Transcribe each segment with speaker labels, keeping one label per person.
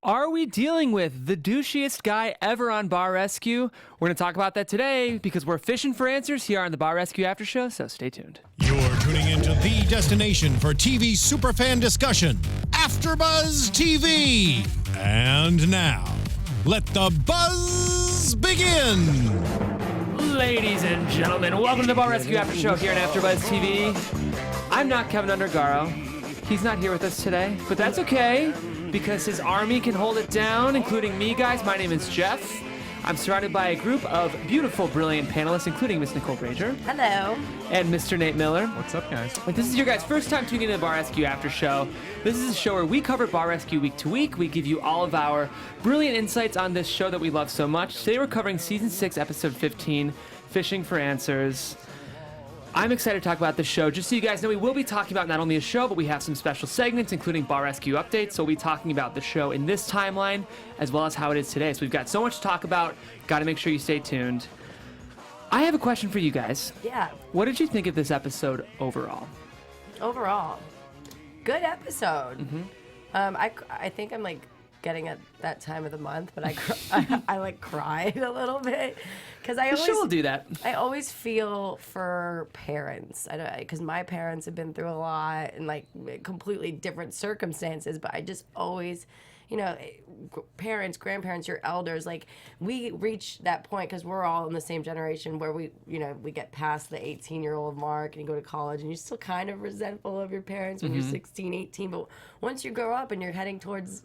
Speaker 1: Are we dealing with the douchiest guy ever on Bar Rescue? We're going to talk about that today because we're fishing for answers here on the Bar Rescue After Show, so stay tuned.
Speaker 2: You're tuning into the destination for TV superfan discussion, AFTERBUZZ TV. And now, let the buzz begin.
Speaker 1: Ladies and gentlemen, welcome to the Bar Rescue After Show here on AFTERBUZZ TV. I'm not Kevin Undergaro. He's not here with us today, but that's okay because his army can hold it down, including me, guys. My name is Jeff. I'm surrounded by a group of beautiful, brilliant panelists, including Miss Nicole Brajer.
Speaker 3: Hello.
Speaker 1: And Mr. Nate Miller.
Speaker 4: What's up, guys?
Speaker 1: If this is your guys' first time tuning in to the Bar Rescue After Show, this is a show where we cover Bar Rescue week to week. We give you all of our brilliant insights on this show that we love so much. Today we're covering Season 6, Episode 15, Fishing for Answers. I'm excited to talk about this show. Just so you guys know, we will be talking about not only a show, but we have some special segments, including Bar Rescue updates. So we'll be talking about the show in this timeline, as well as how it is today. So we've got so much to talk about. Got to make sure you stay tuned. I have a question for you guys.
Speaker 3: Yeah.
Speaker 1: What did you think of this episode overall?
Speaker 3: Overall, good episode.
Speaker 1: Mm-hmm.
Speaker 3: I think I'm like getting at that time of the month, but I like cried a little bit because I
Speaker 1: The show will do that.
Speaker 3: I always feel for parents. Because my parents have been through a lot and like completely different circumstances, but I just always, you know, parents, grandparents, your elders, like we reach that point because we're all in the same generation where we get past the 18-year-old mark and you go to college and you're still kind of resentful of your parents when you're 16, 18. But once you grow up and you're heading towards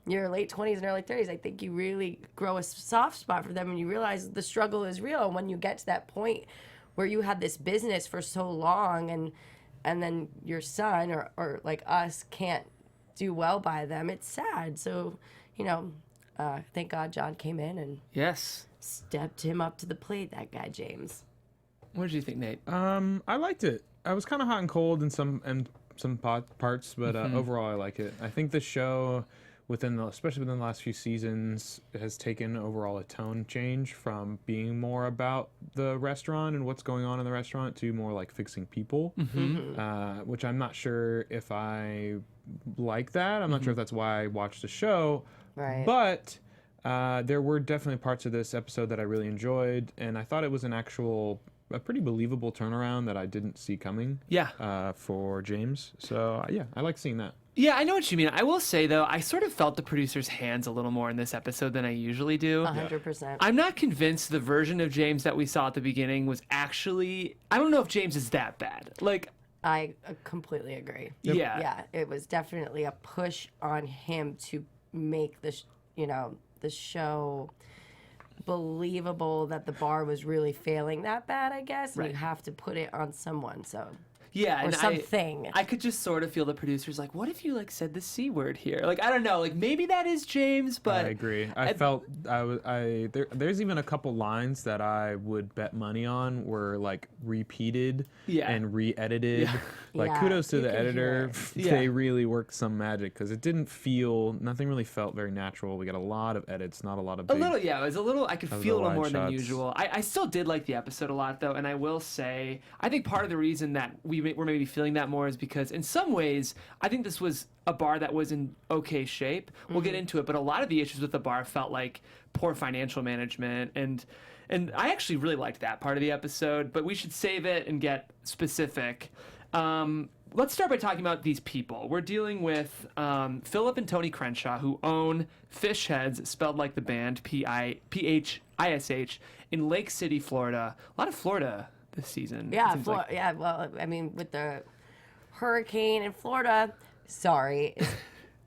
Speaker 3: your late 20s and early 30s, I think you really grow a soft spot for them and you realize the struggle is real. And when you get to that point where you had this business for so long and then your son or like us can't do well by them, it's sad. So, thank God Jon came in and stepped him up to the plate, that guy James.
Speaker 1: What did you think, Nate?
Speaker 4: I liked it. I was kind of hot and cold in some parts, but overall I like it. I think the show, especially within the last few seasons, has taken overall a tone change from being more about the restaurant and what's going on in the restaurant to more like fixing people, which I'm not sure if I like that. I'm not sure if that's why I watched the show.
Speaker 3: Right.
Speaker 4: But there were definitely parts of this episode that I really enjoyed, and I thought it was a pretty believable turnaround that I didn't see coming.
Speaker 1: Yeah.
Speaker 4: For James. So yeah, I like seeing that.
Speaker 1: Yeah, I know what you mean. I will say, though, I sort of felt the producer's hands a little more in this episode than I usually do.
Speaker 3: 100%.
Speaker 1: I'm not convinced the version of James that we saw at the beginning was actually... I don't know if James is that bad. Like...
Speaker 3: I completely agree.
Speaker 1: Yep.
Speaker 3: Yeah, it was definitely a push on him to make the show believable that the bar was really failing that bad, I guess. And
Speaker 1: right.
Speaker 3: You have to put it on someone, so...
Speaker 1: Yeah,
Speaker 3: or
Speaker 1: and
Speaker 3: something.
Speaker 1: I could just sort of feel the producer's like, what if you like said the C word here? Like, I don't know. Like, maybe that is James, but...
Speaker 4: I agree. There's even a couple lines that I would bet money on were like repeated and re-edited.
Speaker 3: Yeah.
Speaker 4: Kudos to the editor. They really worked some magic because nothing really felt very natural. We got a lot of edits, not a lot of big...
Speaker 1: it was a little, I could feel a little more than
Speaker 4: shots.
Speaker 1: usual. I still did like the episode a lot, though, and I will say, I think part of the reason that we're maybe feeling that more is because in some ways, I think this was a bar that was in okay shape. We'll get into it, but a lot of the issues with the bar felt like poor financial management, and I actually really liked that part of the episode, but we should save it and get specific. Let's start by talking about these people. We're dealing with Philip and Tony Crenshaw, who own Fish Heads, spelled like the band, Phish, in Lake City, Florida. A lot of Florida this season.
Speaker 3: Yeah, well, I mean, with the hurricane in Florida,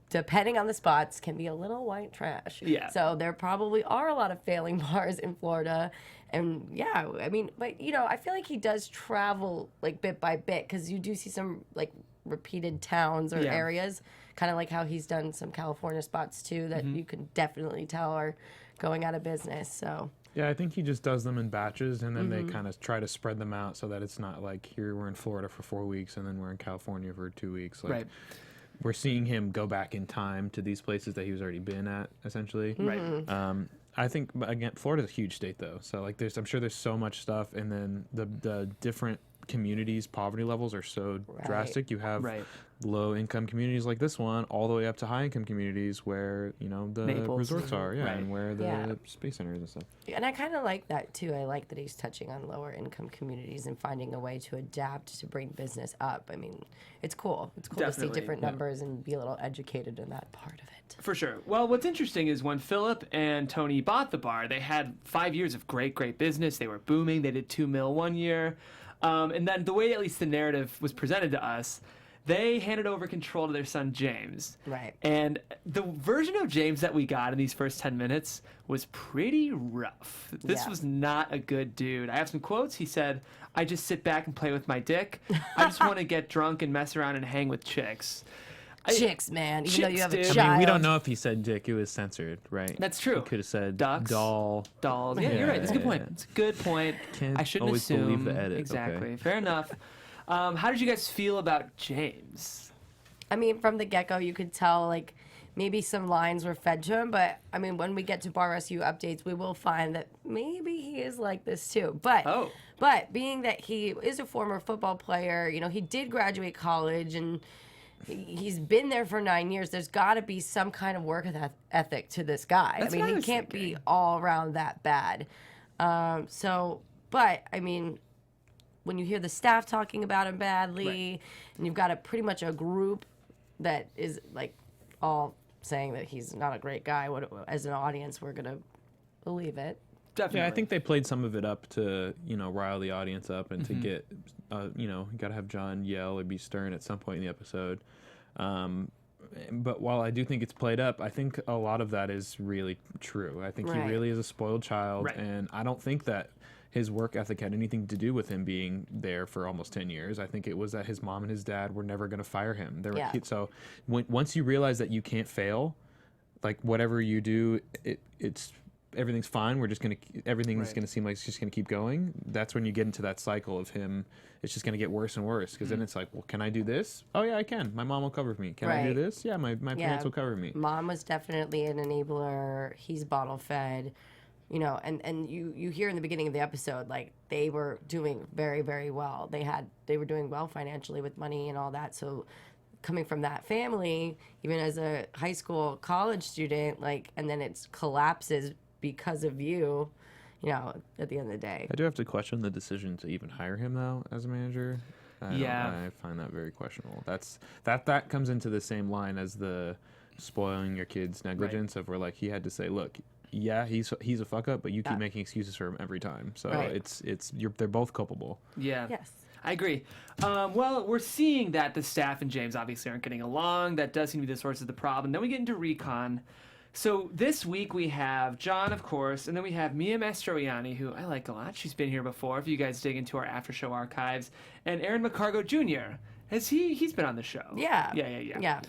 Speaker 3: depending on the spots, can be a little white trash.
Speaker 1: Yeah.
Speaker 3: So there probably are a lot of failing bars in Florida. And yeah, I mean, but I feel like he does travel like bit by bit because you do see some like repeated towns or areas, kind of like how he's done some California spots too that you can definitely tell are going out of business. So.
Speaker 4: Yeah, I think he just does them in batches, and then they kind of try to spread them out so that it's not like here we're in Florida for 4 weeks, and then we're in California for 2 weeks. Like,
Speaker 1: right.
Speaker 4: We're seeing him go back in time to these places that he was already been at, essentially.
Speaker 1: Right.
Speaker 4: I think, again, Florida's a huge state, though. So, like, I'm sure there's so much stuff, and then the different communities' poverty levels are so drastic. You have
Speaker 1: Right.
Speaker 4: low income communities like this one, all the way up to high income communities where the
Speaker 1: Naples.
Speaker 4: resorts are,
Speaker 1: Right.
Speaker 4: and where the
Speaker 3: Yeah.
Speaker 4: space center is and stuff.
Speaker 3: And I kind of like that too. I like that he's touching on lower income communities and finding a way to adapt to bring business up. I mean, it's cool. It's cool to see
Speaker 1: Definitely,
Speaker 3: different numbers and be a little educated in that part of it.
Speaker 1: For sure. Well, what's interesting is when Philip and Tony bought the bar, they had 5 years of great business. They were booming. They did $2 million 1 year. And then the way at least the narrative was presented to us, they handed over control to their son, James.
Speaker 3: Right.
Speaker 1: And the version of James that we got in these first 10 minutes was pretty rough. This
Speaker 3: Yeah.
Speaker 1: was not a good dude. I have some quotes. He said, "I just sit back and play with my dick. I just want to get drunk and mess around and hang with chicks."
Speaker 3: Chicks, man. Even though you
Speaker 1: Chicks,
Speaker 3: have a
Speaker 1: dude.
Speaker 3: child.
Speaker 1: I
Speaker 4: I mean, we don't know if he said dick. It was censored, right?
Speaker 1: That's true.
Speaker 4: He could have said
Speaker 1: Ducks.
Speaker 4: doll.
Speaker 1: Dolls. Yeah, you're right. That's a good point.
Speaker 4: Yeah.
Speaker 1: It's a good point.
Speaker 4: Can't
Speaker 1: I shouldn't
Speaker 4: always
Speaker 1: assume.
Speaker 4: believe the edit,
Speaker 1: Exactly.
Speaker 4: okay.
Speaker 1: Fair enough. How did you guys feel about James?
Speaker 3: I mean, from the get-go, you could tell, like, maybe some lines were fed to him, but, I mean, when we get to Bar Rescue updates, we will find that maybe he is like this, too. But being that he is a former football player, he did graduate college, and he's been there for 9 years, there's got to be some kind of work ethic to this guy.
Speaker 1: That's
Speaker 3: I
Speaker 1: what
Speaker 3: mean,
Speaker 1: I
Speaker 3: he
Speaker 1: was
Speaker 3: can't
Speaker 1: thinking.
Speaker 3: be all around that bad. But, I mean, when you hear the staff talking about him badly, and you've got pretty much a group that is like all saying that he's not a great guy, as an audience, we're gonna believe it.
Speaker 1: Definitely.
Speaker 4: Yeah, I think they played some of it up to, rile the audience up and to get, you got to have John yell or be stern at some point in the episode. But while I do think it's played up, I think a lot of that is really true. I think he
Speaker 3: Right.
Speaker 4: really is a spoiled child,
Speaker 1: Right.
Speaker 4: and I don't think that his work ethic had anything to do with him being there for almost 10 years. I think it was that his mom and his dad were never going to fire him.
Speaker 3: Yeah.
Speaker 4: So once you realize that you can't fail, like whatever you do, it's everything's fine. Everything's
Speaker 1: Right.
Speaker 4: gonna seem like it's just gonna keep going. That's when you get into that cycle of him. It's just gonna get worse and worse because then it's like, well, can I do this? Oh yeah, I can. My mom will cover me. Can I do
Speaker 3: Right.
Speaker 4: this? Yeah, my parents will cover me.
Speaker 3: Mom was definitely an enabler. He's bottle fed, and you hear in the beginning of the episode, like, they were doing very, very well. They were doing well financially with money and all that. So coming from that family, even as a high school, college student, like, and then it collapses because of you, at the end of the day.
Speaker 4: I do have to question the decision to even hire him though as a manager. I find that very questionable. That comes into the same line as the spoiling your kid's negligence of where, like, he had to say, look, yeah, he's a fuck up, but you keep making excuses for him every time. So
Speaker 3: Right.
Speaker 4: they're both culpable.
Speaker 1: Yeah.
Speaker 3: Yes.
Speaker 1: I agree. Well, we're seeing that the staff and James obviously aren't getting along. That does seem to be the source of the problem. Then we get into recon. So this week we have John, of course, and then we have Mia Mastroianni, who I like a lot. She's been here before, if you guys dig into our after show archives. And Aaron McCargo Jr. He's been on the show.
Speaker 3: Yeah.
Speaker 1: Yeah.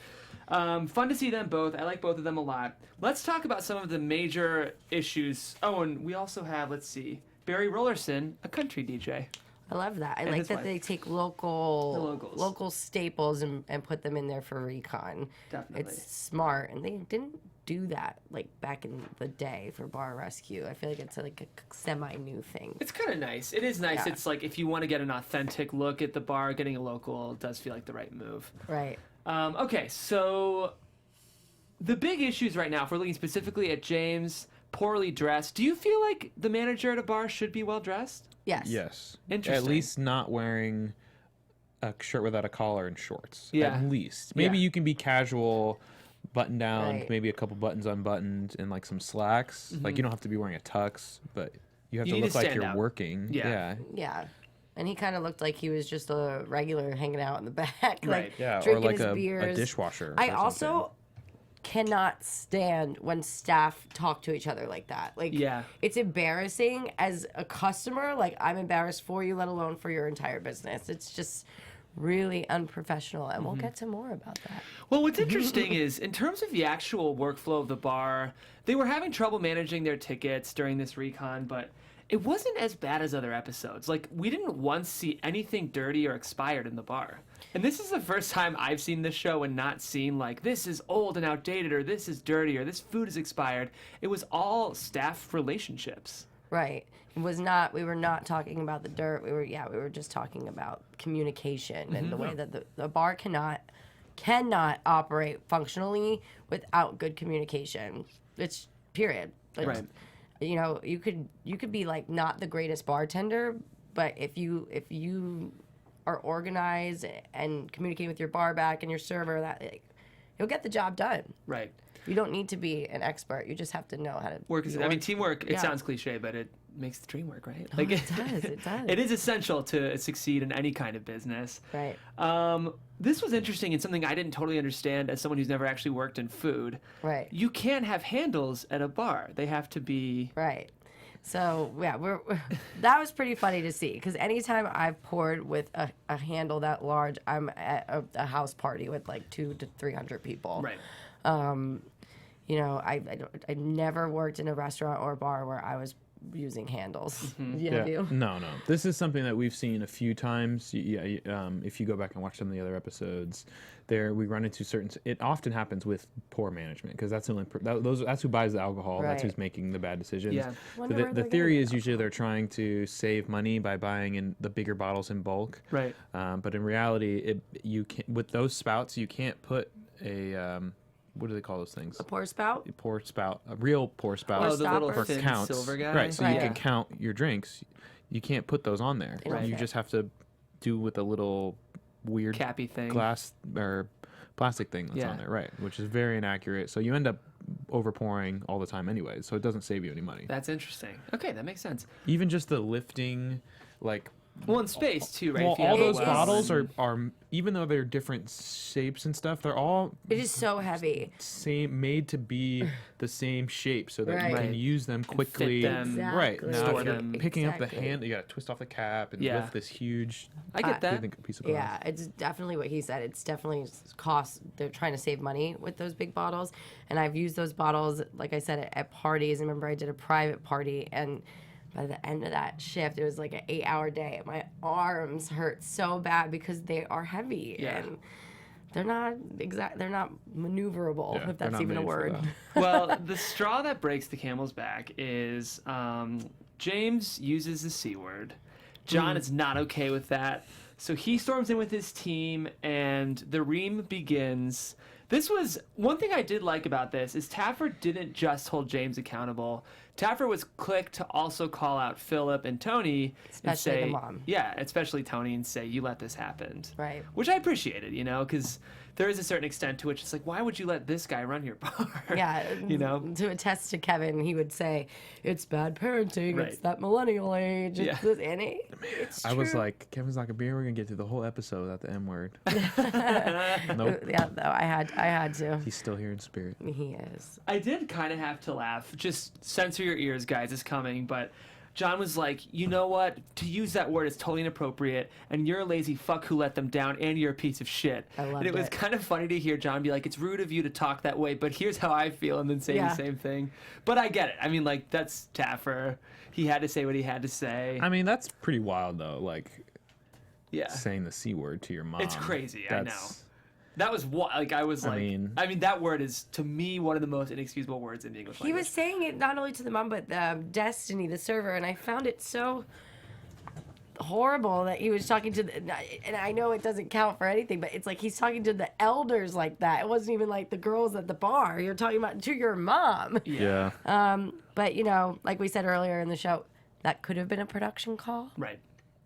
Speaker 1: Fun to see them both. I like both of them a lot. Let's talk about some of the major issues. Oh, and we also have, let's see, Barry Rollerson, a country DJ.
Speaker 3: I love that. I
Speaker 1: And
Speaker 3: like
Speaker 1: his
Speaker 3: that
Speaker 1: wife.
Speaker 3: they take
Speaker 1: The locals.
Speaker 3: local staples and put them in there for recon.
Speaker 1: Definitely.
Speaker 3: It's smart, and they didn't do that like back in the day for Bar Rescue. I feel like it's like a semi-new thing.
Speaker 1: It's kind of nice. It is nice.
Speaker 3: Yeah.
Speaker 1: It's like if you want to get an authentic look at the bar, getting a local does feel like the right move.
Speaker 3: Right.
Speaker 1: Okay, so the big issues right now, if we're looking specifically at James, poorly dressed, do you feel like the manager at a bar should be well dressed?
Speaker 3: Yes.
Speaker 4: Yes.
Speaker 1: Interesting.
Speaker 4: At least not wearing a shirt without a collar and shorts.
Speaker 1: Yeah.
Speaker 4: At least. Maybe
Speaker 1: Yeah.
Speaker 4: you can be casual, button down,
Speaker 3: Right.
Speaker 4: maybe a couple buttons unbuttoned, and like some slacks. Like you don't have to be wearing a tux, but you have
Speaker 1: You
Speaker 4: to
Speaker 1: need
Speaker 4: look
Speaker 1: to
Speaker 4: like
Speaker 1: stand
Speaker 4: you're
Speaker 1: out.
Speaker 4: working.
Speaker 1: Yeah.
Speaker 3: Yeah. And he kind of looked like he was just a regular hanging out in the back,
Speaker 1: Right.
Speaker 3: like
Speaker 4: Yeah. Or
Speaker 3: drinking
Speaker 4: like
Speaker 3: his
Speaker 4: a
Speaker 3: beers.
Speaker 4: dishwasher.
Speaker 3: I
Speaker 4: or
Speaker 3: also
Speaker 4: something.
Speaker 3: cannot stand when staff talk to each other like that. Like,
Speaker 1: Yeah.
Speaker 3: it's embarrassing as a customer. Like, I'm embarrassed for you, let alone for your entire business. It's just really unprofessional, and we'll get to more about that.
Speaker 1: Well, what's interesting is, in terms of the actual workflow of the bar, they were having trouble managing their tickets during this recon, but it wasn't as bad as other episodes. Like, we didn't once see anything dirty or expired in the bar. And this is the first time I've seen this show and not seen, like, this is old and outdated, or this is dirty, or this food is expired. It was all staff relationships.
Speaker 3: Right. We were not talking about the dirt. We were just talking about communication and the way that the bar cannot operate functionally without good communication. It's period.
Speaker 1: Right.
Speaker 3: You know, you could be like not the greatest bartender, but if you are organized and communicate with your bar back and your server, that you'll get the job done.
Speaker 1: Right.
Speaker 3: You don't need to be an expert. You just have to know how to
Speaker 1: Work is, I mean, teamwork, it
Speaker 3: Yeah.
Speaker 1: sounds cliche, but it makes the dream work, right?
Speaker 3: It does. It does.
Speaker 1: It is essential to succeed in any kind of business.
Speaker 3: Right.
Speaker 1: This was interesting and something I didn't totally understand as someone who's never actually worked in food.
Speaker 3: Right.
Speaker 1: You can't have handles at a bar. They have to be...
Speaker 3: Right. So yeah, that was pretty funny to see because anytime I've poured with a handle that large, I'm at a house party with like 200 to 300 people.
Speaker 1: Right.
Speaker 3: You know, I never worked in a restaurant or a bar where I was using handles. Have you?
Speaker 4: No. This is something that we've seen a few times. If you go back and watch some of the other episodes, we run into certain. It often happens with poor management because that's the only that's who buys the alcohol.
Speaker 3: Right.
Speaker 4: That's who's making the bad decisions.
Speaker 1: Yeah.
Speaker 4: So the theory is usually they're trying to save money by buying in the bigger bottles in bulk.
Speaker 1: Right.
Speaker 4: But in reality, you can't with those spouts. You can't put a what do they call those things?
Speaker 3: A pour spout?
Speaker 4: A real pour spout.
Speaker 1: Oh, the little
Speaker 3: stopper.
Speaker 1: thin
Speaker 4: Counts.
Speaker 1: silver guy?
Speaker 4: Right, so
Speaker 3: Right.
Speaker 4: you can count your drinks. You can't put those on there.
Speaker 3: Right.
Speaker 4: You just have to do with a little weird
Speaker 1: Cappy thing.
Speaker 4: glass or plastic thing that's on there, right? Which is very inaccurate. So you end up overpouring all the time anyway. So it doesn't save you any money.
Speaker 1: That's interesting. Okay, that makes sense.
Speaker 4: Even just the lifting, like
Speaker 1: Well, in space too, right?
Speaker 4: well,
Speaker 1: If you
Speaker 4: all
Speaker 1: have a
Speaker 4: those
Speaker 1: well
Speaker 4: bottles
Speaker 1: and-
Speaker 4: are even though they're different shapes and stuff, they're all
Speaker 3: It is so heavy.
Speaker 4: made to be the same shape so that you
Speaker 3: Right.
Speaker 4: can use them quickly.
Speaker 1: them,
Speaker 4: Right.
Speaker 3: Exactly.
Speaker 4: Now
Speaker 1: store
Speaker 4: if you're
Speaker 1: them.
Speaker 4: picking up the
Speaker 3: Exactly.
Speaker 4: hand, you gotta twist off the cap and
Speaker 1: Yeah.
Speaker 4: lift this huge
Speaker 1: I get that.
Speaker 4: piece of glass.
Speaker 3: Yeah, it's definitely what he said. It's definitely cost. They're trying to save money with those big bottles. And I've used those bottles, like I said, at parties. I remember I did a private party, and by the end of that shift, it was like an 8-hour day. My arms hurt so bad because they are heavy.
Speaker 1: Yeah.
Speaker 3: And they're not maneuverable,
Speaker 4: Yeah,
Speaker 3: if
Speaker 4: they're
Speaker 3: that's
Speaker 4: not
Speaker 3: even a
Speaker 4: made for
Speaker 3: word.
Speaker 4: that.
Speaker 1: Well, the straw that breaks the camel's back is James uses the C word. John is not okay with that. So he storms in with his team, and the ream begins. This was one thing I did like about this is Taffer didn't just hold James accountable. Taffer was quick to also call out Philip and Tony and
Speaker 3: Especially
Speaker 1: say,
Speaker 3: the mom.
Speaker 1: yeah, especially Tony, and say, you let this happen.
Speaker 3: Right.
Speaker 1: Which I appreciated, you know, because there is a certain extent to which it's like, why would you let this guy run your bar?
Speaker 3: Yeah,
Speaker 1: You know?
Speaker 3: To attest to Kevin, he would say, "It's bad parenting.
Speaker 1: Right.
Speaker 3: It's that millennial age."
Speaker 1: Yeah.
Speaker 3: It's this, and it's
Speaker 4: I was
Speaker 3: true.
Speaker 4: like, Kevin's not gonna be here. We're gonna get through the whole episode without the M word. Nope.
Speaker 3: yeah, no, I had to.
Speaker 4: He's still here in spirit.
Speaker 3: He is.
Speaker 1: I did kind of have to laugh. Just censor your ears, guys. It's coming. But John was like, you know what? To use that word is totally inappropriate, and you're a lazy fuck who let them down, and you're a piece of shit.
Speaker 3: I loved
Speaker 1: and it was
Speaker 3: it.
Speaker 1: kind of funny to hear John be like, it's rude of you to talk that way, but here's how I feel, and then say
Speaker 3: Yeah.
Speaker 1: the same thing. But I get it. I mean, like, that's Taffer. He had to say what he had to say.
Speaker 4: I mean, that's pretty wild though. Like
Speaker 1: Yeah.
Speaker 4: saying the C word to your mom.
Speaker 1: It's crazy, I know.
Speaker 4: That's-
Speaker 1: That was what, like, I was
Speaker 4: I
Speaker 1: like,
Speaker 4: mean-
Speaker 1: that word is, to me, one of the most inexcusable words in the English
Speaker 3: He
Speaker 1: language.
Speaker 3: was saying it not only to the mom, but Destiny, the server, and I found it so horrible that he was talking to and I know it doesn't count for anything, but it's like he's talking to the elders like that. It wasn't even like the girls at the bar. You're talking about to your mom.
Speaker 4: Yeah.
Speaker 3: But, you know, like we said earlier in the show, that could have been a production call.
Speaker 1: Right.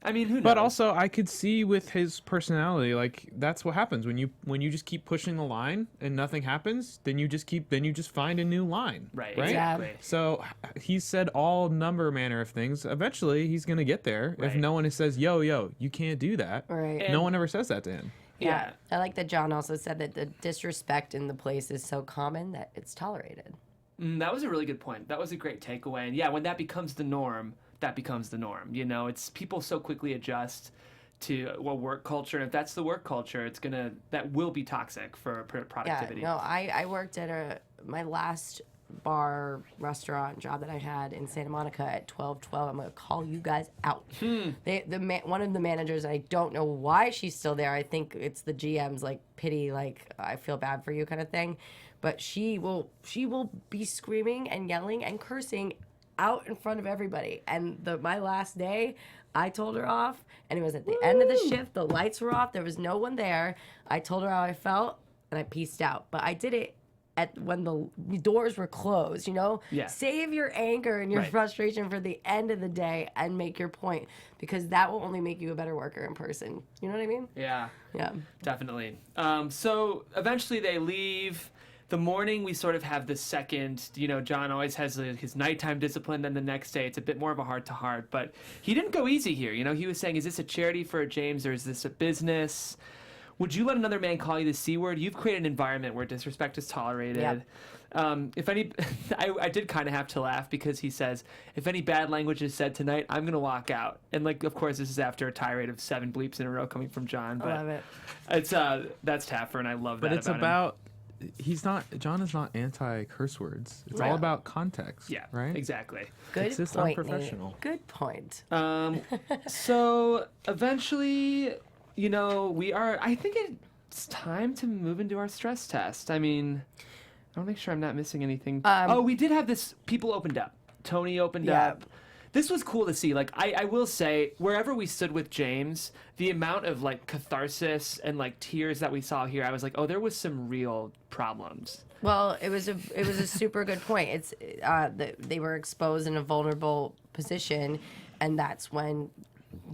Speaker 1: I mean, who knows?
Speaker 4: But also, I could see with his personality, like that's what happens when you just keep pushing the line and nothing happens. Then you just find a new line.
Speaker 1: Right.
Speaker 4: Right.
Speaker 1: Exactly.
Speaker 4: So he said all manner of things. Eventually, he's gonna get there.
Speaker 1: Right.
Speaker 4: If no one says, "Yo, you can't do that,"
Speaker 3: Right.
Speaker 4: no one ever says that to him.
Speaker 1: Yeah.
Speaker 3: I like that John also said that the disrespect in the place is so common that it's tolerated.
Speaker 1: That was a really good point. That was a great takeaway. And yeah, when that becomes the norm, that becomes the norm. You know, it's people so quickly adjust to work culture. And if that's the work culture, that will be toxic for productivity.
Speaker 3: Yeah, no, I worked at my last bar restaurant job that I had in Santa Monica at 1212. I'm gonna call you guys out. One of the managers, I don't know why she's still there. I think it's the GM's like pity, like I feel bad for you kind of thing. But she will be screaming and yelling and cursing out in front of everybody. And my last day, I told her off, and it was at the end of the shift. The lights were off. There was no one there. I told her how I felt, and I peaced out. But I did it when the doors were closed,
Speaker 1: Yeah.
Speaker 3: Save your anger and your frustration for the end of the day and make your point, because that will only make you a better worker in person. You know what I mean?
Speaker 1: Yeah.
Speaker 3: Yeah.
Speaker 1: Definitely. So eventually they leave. The morning we sort of have the second, Jon always has his nighttime discipline. Then the next day it's a bit more of a heart-to-heart. But he didn't go easy here. He was saying, is this a charity for James or is this a business? Would you let another man call you the C word? You've created an environment where disrespect is tolerated.
Speaker 3: Yep.
Speaker 1: I did kind of have to laugh because he says, if any bad language is said tonight, I'm going to walk out. And of course, this is after a tirade of 7 bleeps in a row coming from Jon. But
Speaker 3: I love it.
Speaker 1: It's, that's Taffer, and I love that.
Speaker 4: But it's
Speaker 1: about him.
Speaker 4: Jon is not anti-curse words. It's
Speaker 3: Right.
Speaker 4: all about context.
Speaker 1: Yeah,
Speaker 4: right?
Speaker 1: exactly.
Speaker 3: Good
Speaker 4: It's just
Speaker 3: point,
Speaker 4: unprofessional.
Speaker 3: Nate. Good point.
Speaker 1: So eventually, I think it's time to move into our stress test. I want to make sure I'm not missing anything. We did have this, people opened up. Tony opened up. This was cool to see. I will say, wherever we stood with James, the amount of catharsis and tears that we saw here, I was like, oh, there was some real problems.
Speaker 3: Well, it was a super good point. It's they were exposed in a vulnerable position, and that's when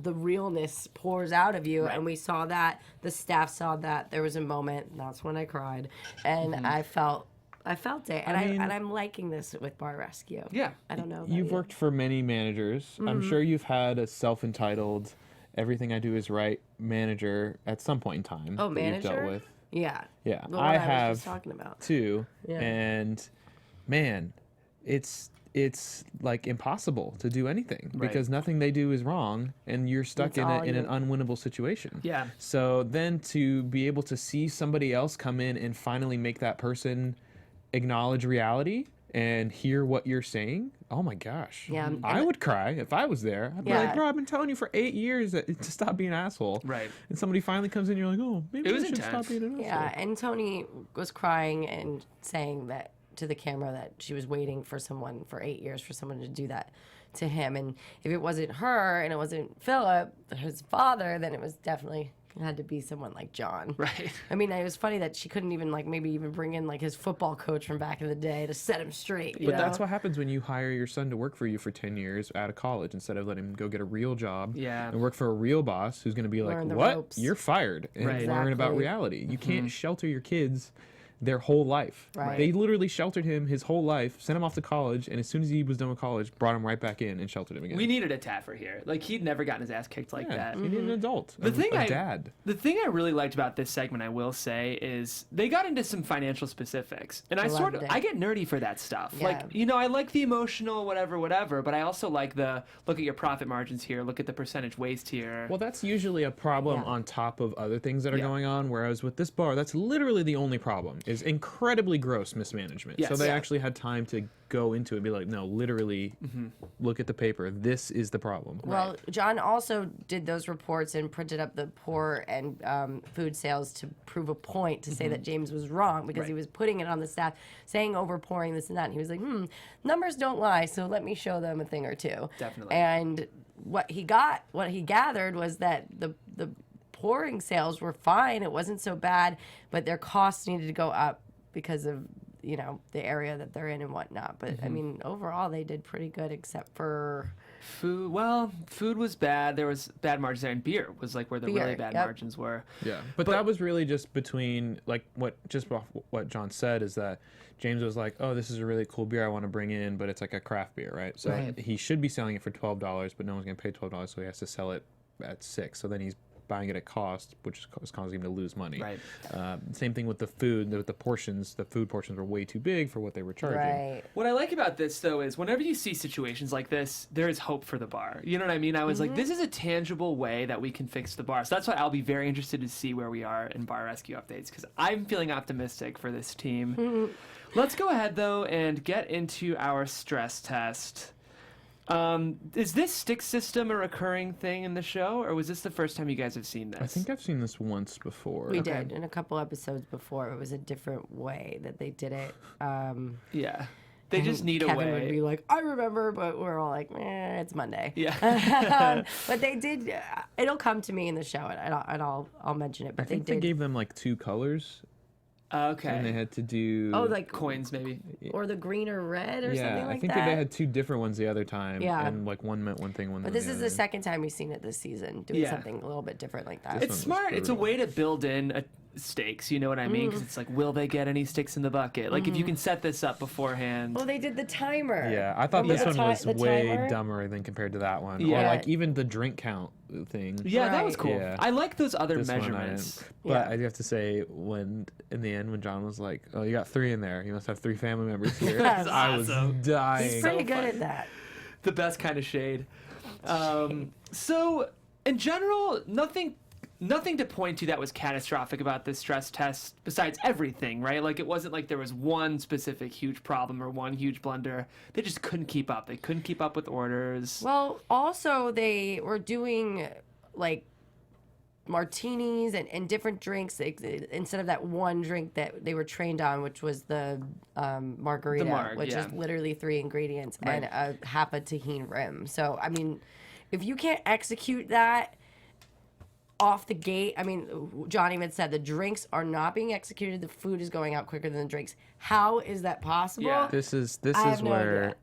Speaker 3: the realness pours out of you.
Speaker 1: Right.
Speaker 3: And we saw that. The staff saw that. There was a moment. That's when I cried, and I felt it. And I'm liking this with Bar Rescue.
Speaker 1: Yeah.
Speaker 3: I don't know.
Speaker 4: You've worked for many managers. I'm sure you've had a self-entitled, everything I do is right manager at some point in time.
Speaker 3: Oh,
Speaker 4: that you've dealt
Speaker 3: manager?
Speaker 4: with.
Speaker 3: Yeah.
Speaker 4: Yeah,
Speaker 3: The one
Speaker 4: I
Speaker 3: was
Speaker 4: have
Speaker 3: just talking about.
Speaker 4: too.
Speaker 3: Yeah.
Speaker 4: And man, it's impossible to do anything because nothing they do is wrong, and you're stuck
Speaker 3: It's
Speaker 4: in
Speaker 3: all
Speaker 4: an
Speaker 3: you.
Speaker 4: unwinnable situation.
Speaker 1: Yeah.
Speaker 4: So then to be able to see somebody else come in and finally make that person acknowledge reality and hear what you're saying, oh my gosh.
Speaker 3: Yeah,
Speaker 4: I would cry if I was there. I'd be
Speaker 3: Yeah.
Speaker 4: like, bro, I've been telling you for 8 years to stop being an asshole.
Speaker 1: Right.
Speaker 4: And somebody finally comes in, you're like, oh, maybe
Speaker 1: It
Speaker 4: I
Speaker 1: was
Speaker 4: should
Speaker 1: intense.
Speaker 4: stop being an asshole.
Speaker 3: Yeah, and Tony was crying and saying that to the camera that she was waiting for someone for 8 years for someone to do that to him. And if it wasn't her and it wasn't Philip, his father, then it was definitely had to be someone like Jon.
Speaker 1: Right.
Speaker 3: It was funny that she couldn't even maybe even bring in his football coach from back in the day to set him straight.
Speaker 4: But that's what happens when you hire your son to work for you for 10 years out of college instead of letting him go get a real job
Speaker 1: Yeah.
Speaker 4: and work for a real boss who's going to be like,
Speaker 3: Learn the
Speaker 4: what?
Speaker 3: ropes.
Speaker 4: You're fired. And
Speaker 1: Right.
Speaker 4: learn about
Speaker 3: Exactly.
Speaker 4: reality. You can't shelter your kids their whole life.
Speaker 3: Right.
Speaker 4: They literally sheltered him his whole life, sent him off to college, and as soon as he was done with college, brought him right back in and sheltered him again.
Speaker 1: We needed a Taffer here. He'd never gotten his ass kicked like
Speaker 4: yeah,
Speaker 1: that.
Speaker 4: you need an adult,
Speaker 1: The thing
Speaker 4: a dad.
Speaker 1: The thing I really liked about this segment, I will say, is they got into some financial specifics, and I
Speaker 3: Loved it.
Speaker 1: get nerdy for that stuff.
Speaker 3: Yeah.
Speaker 1: I like the emotional whatever, but I also like the look at your profit margins here, look at the percentage waste here.
Speaker 4: Well, that's usually a problem
Speaker 3: Yeah.
Speaker 4: on top of other things that are
Speaker 1: Yeah.
Speaker 4: going on, whereas with this bar, that's literally the only problem, is incredibly gross mismanagement.
Speaker 1: Yes.
Speaker 4: So they
Speaker 3: Yeah.
Speaker 4: actually had time to go into it and be like, no, literally, look at the paper. This is the problem.
Speaker 3: Well, Jon also did those reports and printed up the pour and food sales to prove a point to say that James was wrong because he was putting it on the staff, saying overpouring this and that. And he was like, numbers don't lie, so let me show them a thing or two.
Speaker 1: Definitely.
Speaker 3: And what he gathered was that the pouring sales were fine. It wasn't so bad, but their costs needed to go up because of the area that they're in and whatnot. But overall they did pretty good except for
Speaker 1: Food was bad. There was bad margins there, and beer was where the really
Speaker 3: Beer,
Speaker 1: bad
Speaker 3: yep.
Speaker 1: margins were.
Speaker 4: Yeah, but that was really just between what Jon said is that James was like, oh, this is a really cool beer I want to bring in, but it's like a craft beer, right? So
Speaker 3: Right.
Speaker 4: he should be selling it for $12, but no one's going to pay $12, so he has to sell it at $6. So then he's buying it at cost, which is causing him to lose money.
Speaker 1: Right.
Speaker 4: Same thing with the food. The portions, the food portions were way too big for what they were charging.
Speaker 3: right.
Speaker 1: What I like about this, though, is whenever you see situations like this, there is hope for the bar. You know what I mean? I was like, this is a tangible way that we can fix the bar. So that's why I'll be very interested to see where we are in Bar Rescue updates, because I'm feeling optimistic for this team. Let's go ahead, though, and get into our stress test. Is this stick system a recurring thing in the show, or was this the first time you guys have seen this?
Speaker 4: I think I've seen this once before.
Speaker 3: We did in a couple episodes before. It was a different way that they did it.
Speaker 1: Yeah. They just need a
Speaker 3: Kevin
Speaker 1: way.
Speaker 3: would be like, I remember, but we're all like, it's Monday.
Speaker 1: Yeah.
Speaker 3: But they did. It'll come to me in the show, and I'll mention it. But
Speaker 4: I think
Speaker 3: they
Speaker 4: they
Speaker 3: did.
Speaker 4: gave them like 2 colors,
Speaker 1: Okay.
Speaker 4: and they had to do.
Speaker 3: like
Speaker 1: Coins, maybe.
Speaker 3: or the green or red or
Speaker 4: yeah,
Speaker 3: something like
Speaker 4: I think
Speaker 3: that.
Speaker 4: they had 2 different ones the other time.
Speaker 3: Yeah.
Speaker 4: And like one meant one thing, one.
Speaker 3: But
Speaker 4: meant
Speaker 3: this
Speaker 4: the
Speaker 3: is
Speaker 4: other.
Speaker 3: the second time we've seen it this season, doing
Speaker 1: Yeah.
Speaker 3: something a little bit different like that.
Speaker 4: This
Speaker 1: It's
Speaker 4: one was
Speaker 1: smart. It's a
Speaker 4: brutal.
Speaker 1: way to build in stakes. You know what I mean? Because it's like, will they get any sticks in the bucket? Like, if you can set this up beforehand.
Speaker 3: Well, they did the timer.
Speaker 4: Yeah, I thought
Speaker 3: Remember
Speaker 4: this one was
Speaker 3: the
Speaker 4: way
Speaker 3: timer?
Speaker 4: dumber than compared to that one. Or
Speaker 1: Yeah.
Speaker 4: like even the drink count thing.
Speaker 1: Yeah, that was
Speaker 3: Right.
Speaker 1: cool.
Speaker 4: Yeah.
Speaker 1: I like those other
Speaker 4: This one I didn't.
Speaker 1: measurements.
Speaker 4: But
Speaker 3: Yeah.
Speaker 4: I do have to say, when in the end, when John was like, "Oh, you got 3 in there. You must have 3 family members here,"
Speaker 3: That's
Speaker 4: I was
Speaker 1: awesome.
Speaker 4: dying.
Speaker 3: He's pretty
Speaker 1: So
Speaker 3: good
Speaker 1: funny.
Speaker 3: at that.
Speaker 1: The best kind of shade. So, in general, nothing to point to that was catastrophic about this stress test besides everything, right? Like, it wasn't like there was one specific huge problem or one huge blunder. They just couldn't keep up. They couldn't keep up with orders.
Speaker 3: Well, also they were doing like martinis and different drinks instead of that one drink that they were trained on, which was the margarita,
Speaker 1: The marg,
Speaker 3: which
Speaker 1: yeah.
Speaker 3: is literally 3 ingredients
Speaker 1: Right.
Speaker 3: and a half a tahini rim. So I mean, if you can't execute that off the gate, I mean, John even said the drinks are not being executed. The food is going out quicker than the drinks. How is that possible?
Speaker 1: Yeah.
Speaker 4: This is
Speaker 3: I have no
Speaker 4: where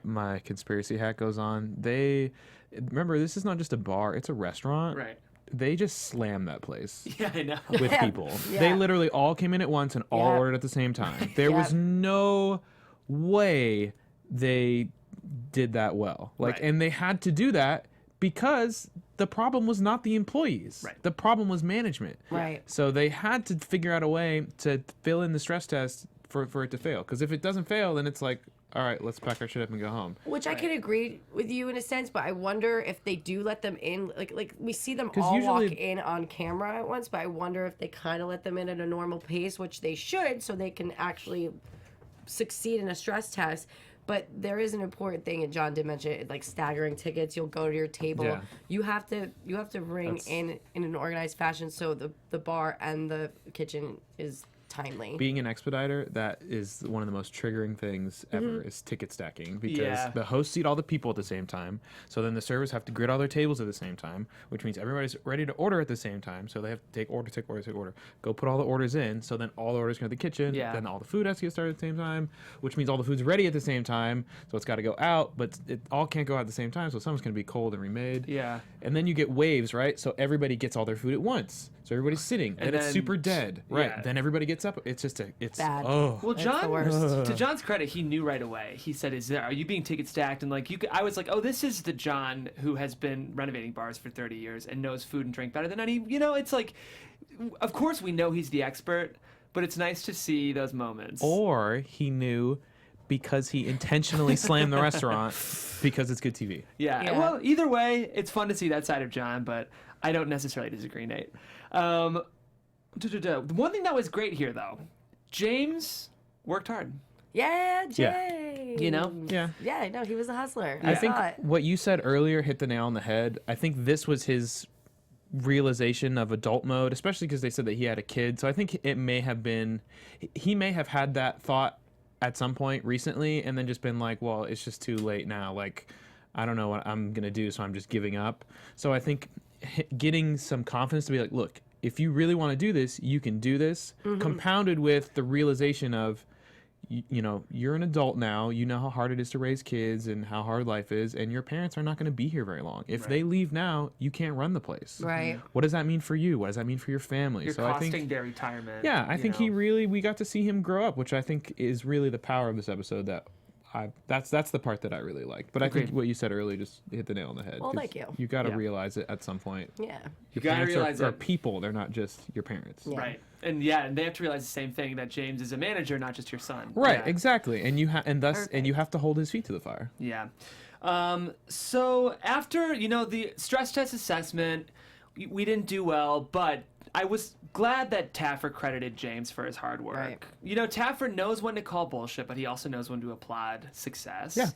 Speaker 4: my conspiracy hat goes on. They remember, this is not just a bar; it's a restaurant.
Speaker 1: Right.
Speaker 4: They just slammed that place
Speaker 1: Yeah, I know.
Speaker 4: with
Speaker 3: Yeah.
Speaker 4: people.
Speaker 3: Yeah.
Speaker 4: They literally all came in at once and all
Speaker 3: Yeah.
Speaker 4: ordered at the same time. There
Speaker 3: Yeah.
Speaker 4: was no way they did that well. Like,
Speaker 1: Right.
Speaker 4: and they had to do that because the problem was not the employees.
Speaker 1: Right.
Speaker 4: The problem was management.
Speaker 3: Right.
Speaker 4: So they had to figure out a way to fill in the stress test for it to fail. Because if it doesn't fail, then it's like, all right, let's pack our shit up and go home.
Speaker 3: Which I can agree with you in a sense, but I wonder if they do let them in. Like we see them
Speaker 4: 'Cause
Speaker 3: all
Speaker 4: usually-
Speaker 3: walk in on camera at once, but I wonder if they kind of let them in at a normal pace, which they should, so they can actually succeed in a stress test. But there is an important thing, and John did mention it, like staggering tickets. You'll go to your table.
Speaker 4: Yeah.
Speaker 3: You have to ring
Speaker 4: That's-
Speaker 3: in an organized fashion, so the bar and the kitchen is timely.
Speaker 4: Being an expediter, that is one of the most triggering things ever, is ticket stacking, because
Speaker 1: Yeah.
Speaker 4: the hosts seat all the people at the same time, so then the servers have to grid all their tables at the same time, which means everybody's ready to order at the same time, so they have to take order, go put all the orders in, so then all the orders go to the kitchen,
Speaker 1: Yeah.
Speaker 4: then all the food has to get started at the same time, which means all the food's ready at the same time, so it's got to go out, but it all can't go out at the same time, so someone's going to be cold and remade.
Speaker 1: Yeah.
Speaker 4: And then you get waves, right? So everybody gets all their food at once. So everybody's sitting, and it's
Speaker 1: then-
Speaker 4: super dead, right?
Speaker 1: yeah.
Speaker 4: Then everybody gets up. It's just it's
Speaker 3: Bad.
Speaker 4: oh.
Speaker 1: Well,
Speaker 3: That's
Speaker 1: John,
Speaker 3: the worst.
Speaker 1: to John's credit, he knew right away. He said, are you being ticket stacked?" And like I was like, "Oh, this is the John who has been renovating bars for 30 years and knows food and drink better than any." You know, it's like, of course we know he's the expert, but it's nice to see those moments.
Speaker 4: Or he knew because he intentionally slammed the restaurant because it's good TV.
Speaker 1: Yeah.
Speaker 3: Yeah.
Speaker 1: Well, either way, it's fun to see that side of John, but I don't necessarily disagree, Nate. One thing that was great here, though, James worked hard.
Speaker 3: Yeah,
Speaker 4: Yeah.
Speaker 3: Jay.
Speaker 1: You know?
Speaker 4: Yeah.
Speaker 3: Yeah, I know he was a hustler.
Speaker 4: I think
Speaker 3: saw it.
Speaker 4: what you said earlier hit the nail on the head. I think this was his realization of adult mode, especially because they said that he had a kid. So I think it may have been, he may have had that thought at some point recently and then just been like, well, it's just too late now. Like, I don't know what I'm going to do, so I'm just giving up. So I think getting some confidence to be like, look, if you really want to do this, you can do this, compounded with the realization of, you know, you're an adult now, you know how hard it is to raise kids and how hard life is, and your parents are not going to be here very long. If they leave now, you can't run the place.
Speaker 3: Right.
Speaker 4: What does that mean for you? What does that mean for your family?
Speaker 1: You're
Speaker 4: so I
Speaker 1: costing
Speaker 4: think,
Speaker 1: their retirement.
Speaker 4: yeah, I
Speaker 1: you
Speaker 4: think
Speaker 1: know?
Speaker 4: we got to see him grow up, which I think is really the power of this episode. That's the part that I really liked. But I think
Speaker 1: Agreed.
Speaker 4: what you said earlier just hit the nail on the head.
Speaker 3: Well,
Speaker 4: 'cause
Speaker 3: thank you.
Speaker 4: You got to
Speaker 1: Yeah.
Speaker 4: realize it at some point.
Speaker 3: Yeah.
Speaker 4: Your
Speaker 1: gotta
Speaker 4: parents
Speaker 1: realize
Speaker 4: are
Speaker 1: it.
Speaker 4: people. They're not just your parents.
Speaker 3: Yeah.
Speaker 1: Right. And they have to realize the same thing, that James is a manager, not just your son.
Speaker 4: Right,
Speaker 1: Yeah.
Speaker 4: exactly. And you
Speaker 3: Perfect.
Speaker 4: you have to hold his feet to the fire.
Speaker 1: Yeah. So after, the stress test assessment, we didn't do well, but I was glad that Taffer credited James for his hard work.
Speaker 3: Right.
Speaker 1: Taffer knows when to call bullshit, but he also knows when to applaud success.
Speaker 4: Yeah.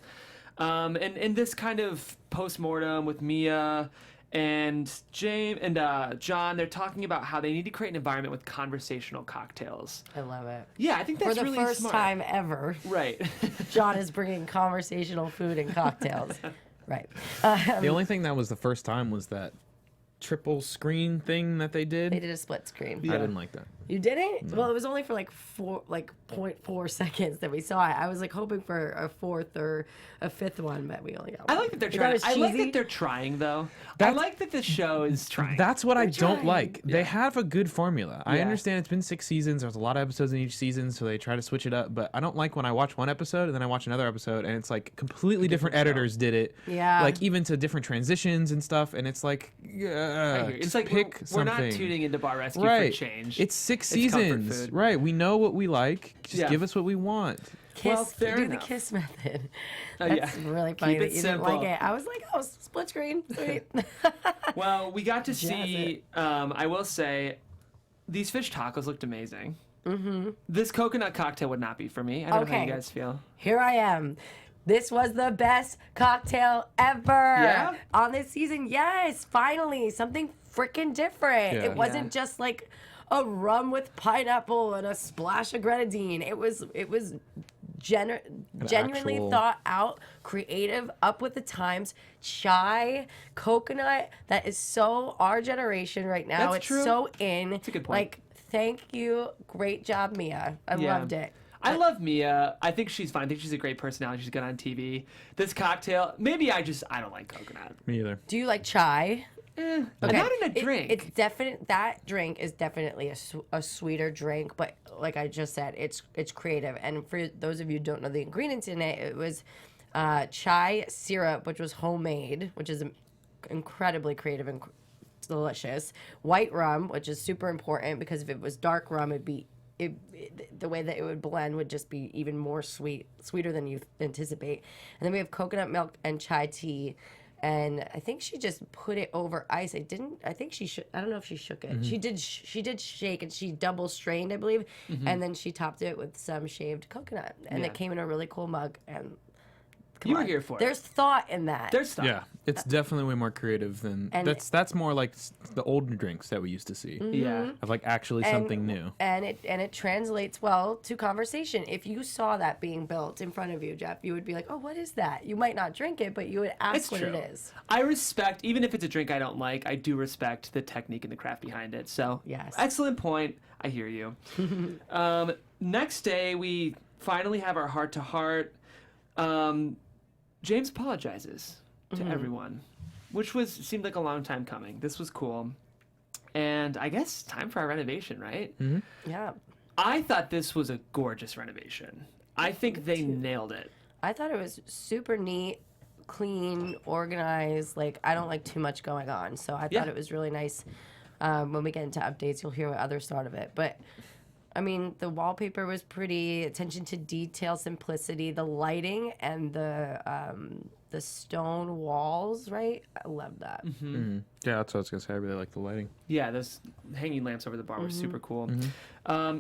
Speaker 1: And in this kind of post-mortem with Mia and James and John, they're talking about how they need to create an environment with conversational cocktails.
Speaker 3: I love it.
Speaker 1: Yeah, I think that's
Speaker 3: For the
Speaker 1: really
Speaker 3: first
Speaker 1: smart.
Speaker 3: time ever,
Speaker 1: Right.
Speaker 3: John is bringing conversational food and cocktails. Right.
Speaker 4: The only thing that was the first time was that triple screen thing that they did.
Speaker 3: They did a split screen.
Speaker 1: Yeah.
Speaker 4: I didn't like that.
Speaker 3: You didn't? Well, it was only for like 0.4 seconds that we saw it. I was like hoping for a fourth or a fifth one, but we only got one.
Speaker 1: I like that they're
Speaker 3: You thought
Speaker 1: trying.
Speaker 3: it was
Speaker 1: I like
Speaker 3: cheesy?
Speaker 1: that they're trying, though. I
Speaker 4: That's-
Speaker 1: like that the show is trying.
Speaker 4: That's what I don't
Speaker 3: trying.
Speaker 4: like. They have a good formula. I
Speaker 1: Yeah.
Speaker 4: understand it's been 6 seasons. There's a lot of episodes in each season, so they try to switch it up. But I don't like when I watch one episode and then I watch another episode and it's like completely different editors did it.
Speaker 3: Yeah.
Speaker 4: Like even to different transitions and stuff. And it's like,
Speaker 1: I hear you. It's
Speaker 4: just
Speaker 1: like
Speaker 4: pick
Speaker 1: we're not
Speaker 4: something.
Speaker 1: tuning into Bar Rescue
Speaker 4: Right.
Speaker 1: for change.
Speaker 4: It's 6
Speaker 1: It's comfort
Speaker 4: seasons.
Speaker 1: food.
Speaker 4: Right. We know what we like. Just
Speaker 1: Yeah.
Speaker 4: give us what we want.
Speaker 3: Kiss,
Speaker 1: Well, fair
Speaker 3: do
Speaker 1: enough.
Speaker 3: the kiss method.
Speaker 1: Oh,
Speaker 3: That's
Speaker 1: yeah.
Speaker 3: really funny
Speaker 1: Keep
Speaker 3: that
Speaker 1: it
Speaker 3: you didn't like
Speaker 1: simple.
Speaker 3: it. I was like, oh, split screen, sweet.
Speaker 1: Well, we got to
Speaker 3: Jazz
Speaker 1: see. I will say, these fish tacos looked amazing. Mm-hmm. This coconut cocktail would not be for me. I don't know how you
Speaker 3: Okay.
Speaker 1: guys feel.
Speaker 3: Here I am. This was the best cocktail ever
Speaker 1: Yeah?
Speaker 3: on this season. Yes, finally, something freaking different.
Speaker 4: Yeah.
Speaker 3: It wasn't just like a rum with pineapple and a splash of grenadine. It was genuinely
Speaker 4: actual-
Speaker 3: thought out, creative, up with the times. Chai, coconut, that is so our generation right now.
Speaker 1: That's
Speaker 3: it's
Speaker 1: true.
Speaker 3: so in.
Speaker 1: That's a good point.
Speaker 3: Like, thank you. Great job, Mia. I
Speaker 1: Yeah.
Speaker 3: loved it.
Speaker 1: I love Mia. I think she's fine. I think she's a great personality. She's good on TV. This cocktail, maybe I don't like coconut.
Speaker 4: Me either.
Speaker 3: Do you like chai?
Speaker 1: Not in a drink.
Speaker 3: It's definite. That drink is definitely a sweeter drink, but like I just said, it's creative. And for those of you who don't know the ingredients in it, it was chai syrup, which was homemade, which is incredibly creative and delicious. White rum, which is super important because if it was dark rum, the way that it would blend would just be even more sweeter than you anticipate. And then we have coconut milk and chai tea. And I think she just put it over ice. I think she shook. I don't know if she shook it.
Speaker 4: Mm-hmm.
Speaker 3: She did shake, and she double strained, I believe. And then she topped it with some shaved coconut, and
Speaker 1: Yeah.
Speaker 3: it came in a really cool mug. And
Speaker 1: You were here for it.
Speaker 3: there's thought in that.
Speaker 1: There's stuff.
Speaker 4: Yeah, it's definitely way more creative than
Speaker 3: And-
Speaker 4: that's more like the older drinks that we used to see.
Speaker 1: Yeah.
Speaker 4: Of like actually something new.
Speaker 3: And it translates well to conversation. If you saw that being built in front of you, Jeff, you would be like, "Oh, what is that?" You might not drink it, but you would ask
Speaker 1: It's
Speaker 3: what
Speaker 1: true.
Speaker 3: it is.
Speaker 1: I respect, even if it's a drink I don't like, I do respect the technique and the craft behind it. So,
Speaker 3: Yes.
Speaker 1: excellent point. I hear you. Next day, we finally have our heart to heart. James apologizes to everyone, which seemed like a long time coming. This was cool. And I guess time for our renovation, right?
Speaker 3: Yeah.
Speaker 1: I thought this was a gorgeous renovation. I think they nailed it.
Speaker 3: I thought it was super neat, clean, organized. Like, I don't like too much going on. So I
Speaker 1: Yeah.
Speaker 3: thought it was really nice. When we get into updates, you'll hear what others thought of it. But, I mean, the wallpaper was pretty, attention to detail, simplicity, the lighting, and the stone walls, right? I love that.
Speaker 4: Yeah, that's what I was gonna say. I really like the lighting.
Speaker 1: Yeah, those hanging lamps over the bar were super cool.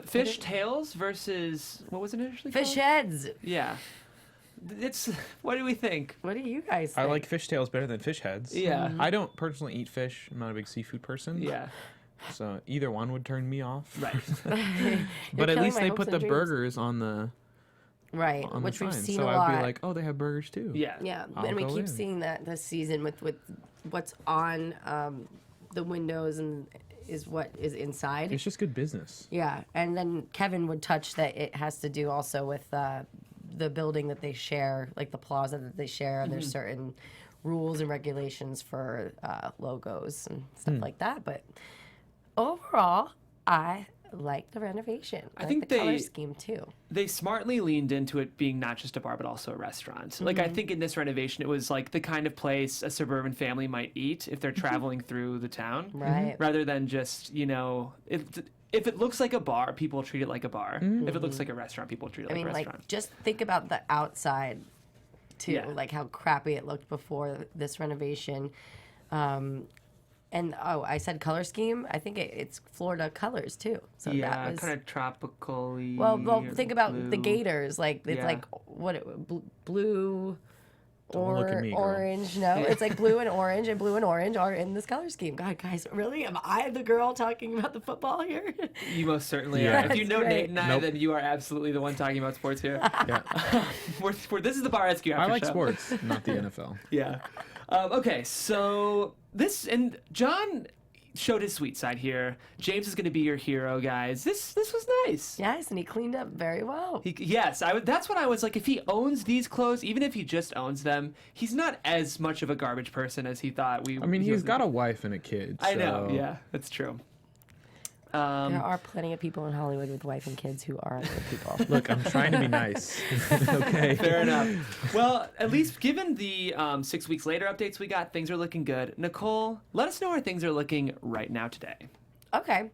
Speaker 1: Fish tails versus, what was it initially
Speaker 3: Fish
Speaker 1: called?
Speaker 3: heads.
Speaker 1: Yeah. What do we think?
Speaker 3: What do you guys
Speaker 4: I
Speaker 3: think?
Speaker 4: like fish tails better than fish heads.
Speaker 1: Yeah.
Speaker 4: I don't personally eat fish. I'm not a big seafood person.
Speaker 1: Yeah.
Speaker 4: So either one would turn me off.
Speaker 1: Right.
Speaker 4: But at
Speaker 3: killing
Speaker 4: least
Speaker 3: my
Speaker 4: they
Speaker 3: hopes
Speaker 4: put
Speaker 3: and
Speaker 4: the
Speaker 3: dreams.
Speaker 4: burgers on the
Speaker 3: Right,
Speaker 4: on
Speaker 3: which
Speaker 4: the
Speaker 3: we've
Speaker 4: sign.
Speaker 3: seen
Speaker 4: So
Speaker 3: a
Speaker 4: I'd
Speaker 3: lot.
Speaker 4: be like, oh, they have burgers too.
Speaker 1: Yeah.
Speaker 3: Yeah,
Speaker 4: I'll
Speaker 3: and we
Speaker 4: go
Speaker 3: keep
Speaker 4: in.
Speaker 3: seeing that this season with what's on the windows and is what is inside.
Speaker 4: It's just good business.
Speaker 3: Yeah, and then Kevin would touch that it has to do also with the building that they share, like the plaza that they share, and there's certain rules and regulations for logos and stuff like that. But overall, I like the renovation. I
Speaker 1: think
Speaker 3: like the color
Speaker 1: they-
Speaker 3: scheme too.
Speaker 1: They smartly leaned into it being not just a bar, but also a restaurant. Like, I think in this renovation, it was like the kind of place a suburban family might eat if they're traveling through the town.
Speaker 3: Right.
Speaker 1: Rather than just, if it looks like a bar, people treat it like a bar. If it looks like a restaurant, people treat it
Speaker 3: I
Speaker 1: like
Speaker 3: mean,
Speaker 1: a
Speaker 3: like,
Speaker 1: restaurant.
Speaker 3: just think about the outside, too.
Speaker 1: Yeah.
Speaker 3: Like, how crappy it looked before this renovation. And, I said color scheme. I think it's Florida colors, too. So
Speaker 1: Yeah,
Speaker 3: that was...
Speaker 1: kind of tropical-y.
Speaker 3: Well,
Speaker 1: or
Speaker 3: think about the
Speaker 1: blue.
Speaker 3: Gators. Like, it's
Speaker 1: Yeah.
Speaker 3: like, blue...
Speaker 4: Don't look at me, girl.
Speaker 3: orange. No, it's like blue and orange are in this color scheme. God, guys, really? Am I the girl talking about the football here?
Speaker 1: You most certainly
Speaker 4: Yeah.
Speaker 1: are. If you know
Speaker 3: That's
Speaker 1: Nate and I,
Speaker 4: Nope.
Speaker 1: then you are absolutely the one talking about sports here.
Speaker 4: Yeah.
Speaker 1: This is the Bar Rescue after
Speaker 4: I like
Speaker 1: show.
Speaker 4: sports, not the NFL.
Speaker 1: Yeah. Okay, so John showed his sweet side here. James is going to be your hero, guys. This was nice.
Speaker 3: Yes, and he cleaned up very well.
Speaker 1: That's what I was like. If he owns these clothes, even if he just owns them, he's not as much of a garbage person as he thought.
Speaker 4: I mean, he's got a wife and a kid.
Speaker 1: I know.
Speaker 4: so-
Speaker 1: Yeah, that's true.
Speaker 3: There are plenty of people in Hollywood with wife and kids who are other people.
Speaker 4: Look, I'm trying to be nice. Okay.
Speaker 1: Fair enough. Well, at least given the 6 weeks later updates we got, things are looking good. Nicole, let us know where things are looking right now today.
Speaker 3: Okay,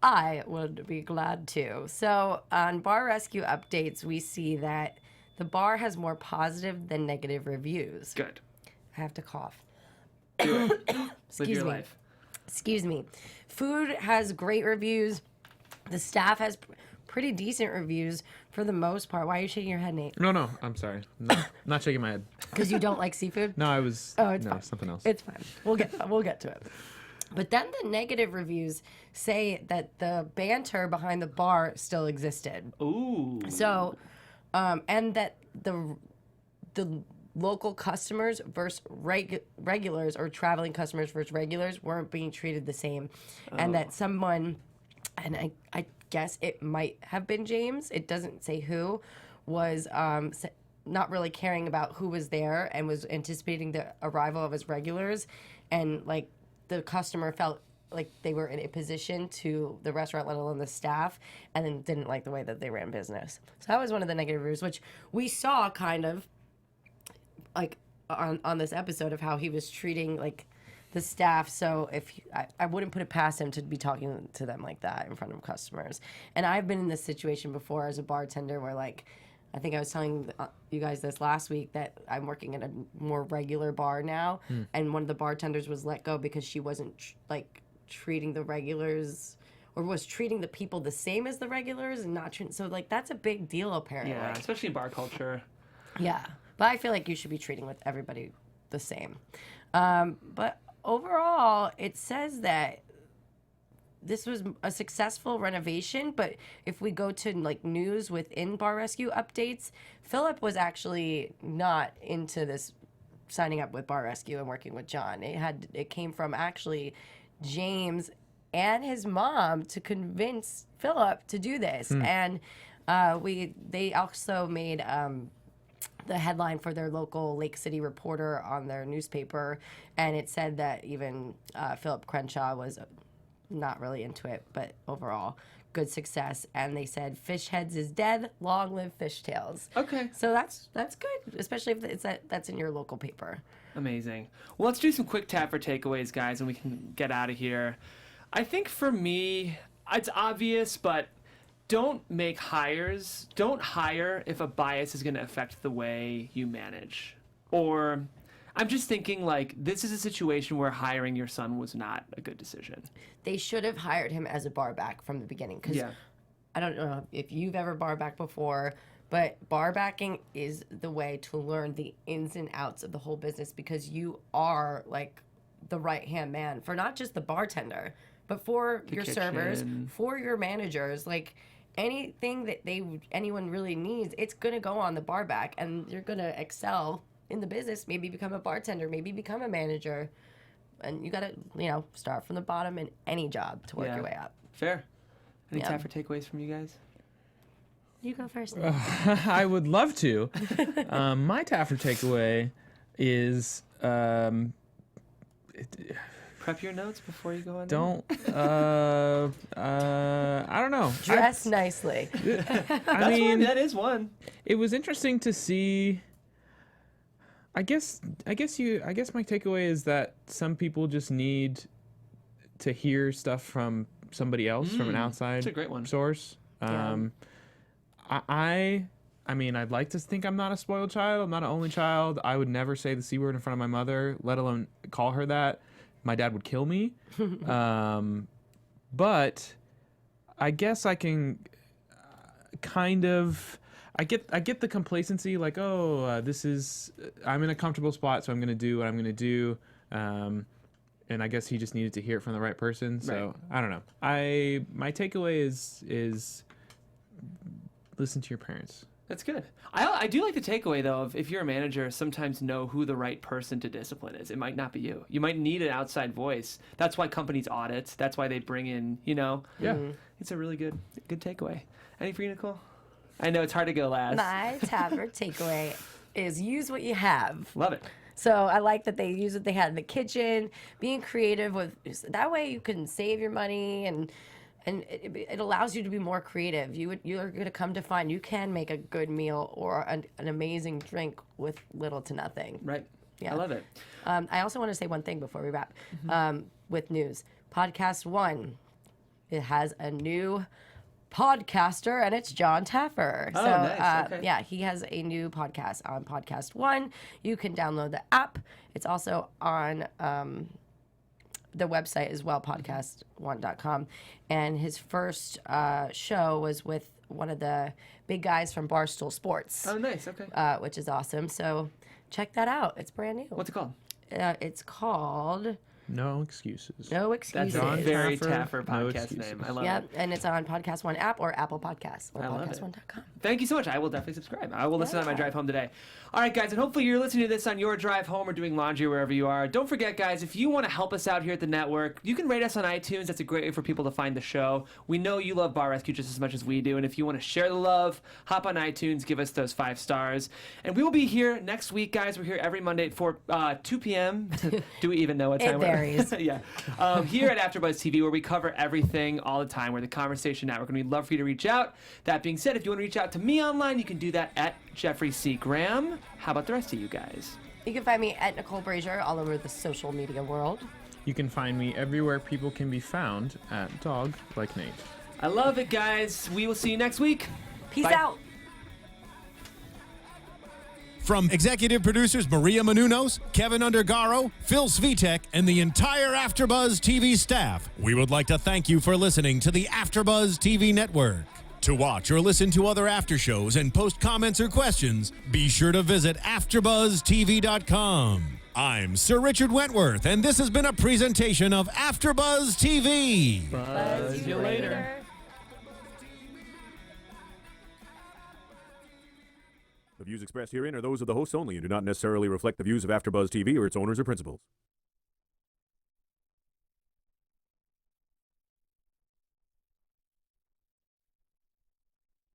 Speaker 3: I would be glad to. So on Bar Rescue updates, we see that the bar has more positive than negative reviews.
Speaker 1: Good.
Speaker 3: I have to cough.
Speaker 1: Live
Speaker 3: Excuse
Speaker 1: your
Speaker 3: me.
Speaker 1: life.
Speaker 3: Excuse me. Food has great reviews. The staff has pretty decent reviews for the most part. Why are you shaking your head, Nate?
Speaker 4: No, I'm sorry. Not shaking my head.
Speaker 3: Because you don't like seafood?
Speaker 4: No, I was.
Speaker 3: Oh, it's
Speaker 4: no,
Speaker 3: fine.
Speaker 4: something else.
Speaker 3: It's fine. We'll get to it. But then the negative reviews say that the banter behind the bar still existed.
Speaker 1: Ooh.
Speaker 3: So, and that the local customers versus regulars, or traveling customers versus regulars, weren't being treated the same, and that someone, and I guess it might have been James, it doesn't say who, was not really caring about who was there and was anticipating the arrival of his regulars, and like the customer felt like they were in a position to the restaurant, let alone the staff, and then didn't like the way that they ran business. So that was one of the negative reviews, which we saw kind of like on this episode of how he was treating like the staff. So I wouldn't put it past him to be talking to them like that in front of customers. And I've been in this situation before as a bartender where, like, I think I was telling you guys this last week that I'm working at a more regular bar now, and one of the bartenders was let go because she wasn't treating the regulars, or was treating the people the same as the regulars, and not treating. So like that's a big deal apparently.
Speaker 1: Yeah, especially in bar culture.
Speaker 3: Yeah, but I feel like you should be treating with everybody the same. But overall, it says that this was a successful renovation. But if we go to like news within Bar Rescue updates, Philip was actually not into this signing up with Bar Rescue and working with John. It came from actually James and his mom to convince Philip to do this. And they also made the headline for their local Lake City Reporter on their newspaper, and it said that even Philip Crenshaw was not really into it, but overall good success. And they said fish heads is dead, long live fishtails.
Speaker 1: Okay.
Speaker 3: So that's good, especially if that's in your local paper.
Speaker 1: Amazing. Well, let's do some quick Taffer takeaways, guys, and we can get out of here. I think for me, it's obvious, but don't make hires. Don't hire if a bias is going to affect the way you manage. Or I'm just thinking, like, this is a situation where hiring your son was not a good decision.
Speaker 3: They should have hired him as a bar back from the beginning, because I don't know if you've ever bar backed before, but bar backing is the way to learn the ins and outs of the whole business, because you are like the right-hand man for not just the bartender, but for your servers, for your managers. Like, anything that anyone really needs, it's going to go on the bar back, and you're going to excel in the business, maybe become a bartender, maybe become a manager. And you got to, start from the bottom in any job to work your way up.
Speaker 1: Fair. Any Taffer takeaways from you guys?
Speaker 3: You go first.
Speaker 4: I would love to. My Taffer takeaway is
Speaker 1: Prep your notes before you go on.
Speaker 4: I don't know.
Speaker 3: Dress nicely.
Speaker 1: That is one.
Speaker 4: It was interesting to see. I guess my takeaway is that some people just need to hear stuff from somebody else, from an outside
Speaker 1: That's a great one.
Speaker 4: source. I mean, I'd like to think I'm not a spoiled child. I'm not an only child. I would never say the C word in front of my mother, let alone call her that. My dad would kill me. But I guess I can kind of... I get the complacency, like, oh, I'm in a comfortable spot, so I'm gonna do what I'm gonna do. And I guess he just needed to hear it from the right person. So I don't know. My takeaway is listen to your parents.
Speaker 1: That's good. I do like the takeaway, though, of if you're a manager, sometimes know who the right person to discipline is. It might not be you. You might need an outside voice. That's why companies audit. That's why they bring in,
Speaker 4: Yeah.
Speaker 1: It's a really good takeaway. Any for you, Nicole? I know it's hard to go last.
Speaker 3: My Taffer takeaway is use what you have.
Speaker 1: Love it.
Speaker 3: So I like that they use what they had in the kitchen, being creative with that way you can save your money and it allows you to be more creative. You're going to come to find you can make a good meal or an amazing drink with little to nothing.
Speaker 1: Right.
Speaker 3: Yeah.
Speaker 1: I love it.
Speaker 3: I also want to say one thing before we wrap with news. Podcast One, it has a new podcaster, and it's Jon Taffer.
Speaker 1: Oh, nice. Okay.
Speaker 3: Yeah, he has a new podcast on Podcast One. You can download the app. It's also on the website as well, podcast1.com. And his first show was with one of the big guys from Barstool Sports.
Speaker 1: Oh, nice. Okay.
Speaker 3: Which is awesome. So check that out. It's brand new.
Speaker 1: What's it called?
Speaker 3: It's called
Speaker 4: No excuses.
Speaker 3: No
Speaker 1: That's
Speaker 3: Excuses.
Speaker 1: a very
Speaker 4: Taffer,
Speaker 1: Taffer
Speaker 4: No
Speaker 1: podcast
Speaker 4: Excuses.
Speaker 1: name. I love
Speaker 3: Yep,
Speaker 1: it.
Speaker 3: and it's on Podcast One app or Apple Podcasts or
Speaker 1: I love it.
Speaker 3: podcast1.com.
Speaker 1: Thank you so much. I will definitely subscribe. I will listen on my
Speaker 3: Yeah.
Speaker 1: drive home today. All right, guys, and hopefully you're listening to this on your drive home or doing laundry wherever you are. Don't forget, guys, if you want to help us out here at the network, you can rate us on iTunes. That's a great way for people to find the show. We know you love Bar Rescue just as much as we do, and if you want to share the love, hop on iTunes, give us those 5 stars. And we will be here next week, guys. We're here every Monday at 2 p.m. Do we even know what time
Speaker 3: It
Speaker 1: we're
Speaker 3: varies.
Speaker 1: Yeah. Here at AfterBuzz TV, where we cover everything all the time. We're the Conversation Network, and we'd love for you to reach out. That being said, if you want to reach out to me online, you can do that at Jeffrey C. Graham. How about the rest of you guys?
Speaker 3: You can find me at Nicole Brajer all over the social media world.
Speaker 4: You can find me everywhere people can be found at Dog Like Nate.
Speaker 1: I love it, guys. We will see you next week.
Speaker 3: Peace
Speaker 1: Bye.
Speaker 3: out.
Speaker 2: From executive producers Maria Menounos, Kevin Undergaro, Phil Svitek, and the entire AfterBuzz TV staff, we would like to thank you for listening to the AfterBuzz TV network. To watch or listen to other after shows and post comments or questions, be sure to visit AfterBuzzTV.com. I'm Sir Richard Wentworth, and this has been a presentation of AfterBuzz TV.
Speaker 1: Buzz you later.
Speaker 5: The views expressed herein are those of the hosts only and do not necessarily reflect the views of AfterBuzz TV or its owners or principals.